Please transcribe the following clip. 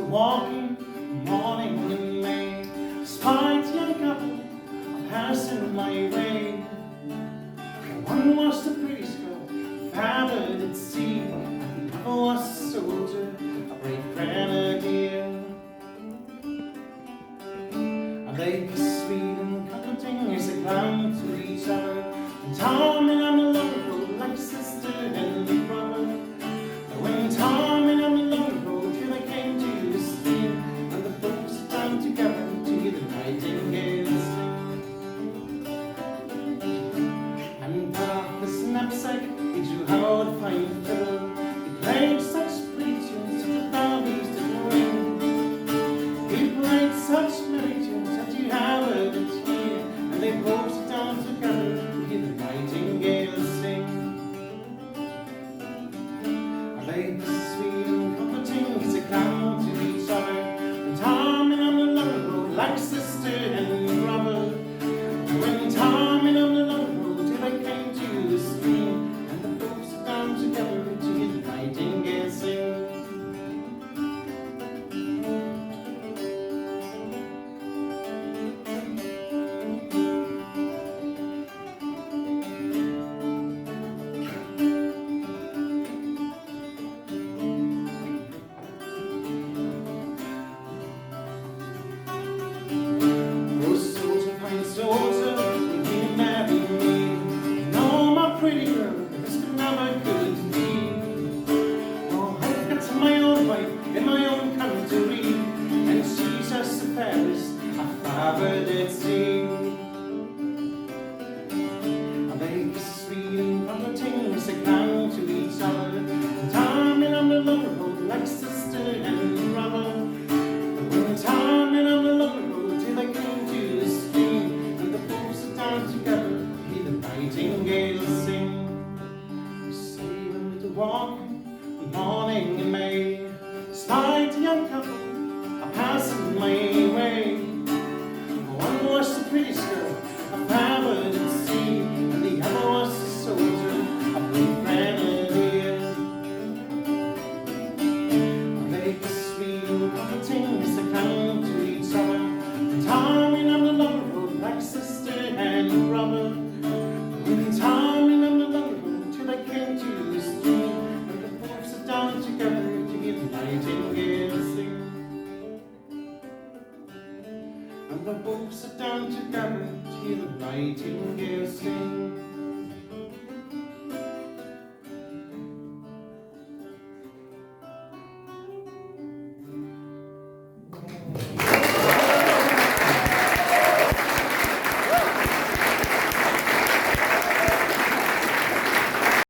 walking, morning in May. Spied young couple passing my way. One was the priest girl, fathered at sea, and the other was a soldier, a brave grenadier. They kiss sweet and comforting as they clung to each other, and Tom and I'm alone road like sister and brother. When Tom and I'm alone road till they came to the stream, and the folks sat down together to hear the nightingale sing. And off his knapsack he drew out a fine fiddle. He played such pretty tunes that the valleys did ring. He played such merry tunes that you have a good hear, and they both sat down together to hear the nightingale sing. And they kiss sweet and comforting as they clung to each other, and Tom and I'm alone road like sister and brother. When Tom and I'm alone road till they came to the stream, and the folks sat down together to hear the nightingale sing. Soldier, will you marry me? No, my pretty girl, this could never could be. Oh, I've got my own wife in my own country, and she's just the fairest I've ever did see. And they kiss sweet and comforting as they clung to each other, and Tom and I'm alone road like sister and brother. When Tom and I'm alone road till they came to the stream, together to hear the nightingale sing. Sailing with the walking, morning in May. Spied a young couple a passing my way. One was the pretty girl, a fathered at sea, and the other was a soldier, a brave grenadier. They kiss sweet and comforting as they clung to each other, and Tom and I'm alone road like sister and brother. When Tom and I'm alone road till they came to the stream, and the folks sat down together to hear the nightingale sing. And the folks sat down together to hear the nightingale sing.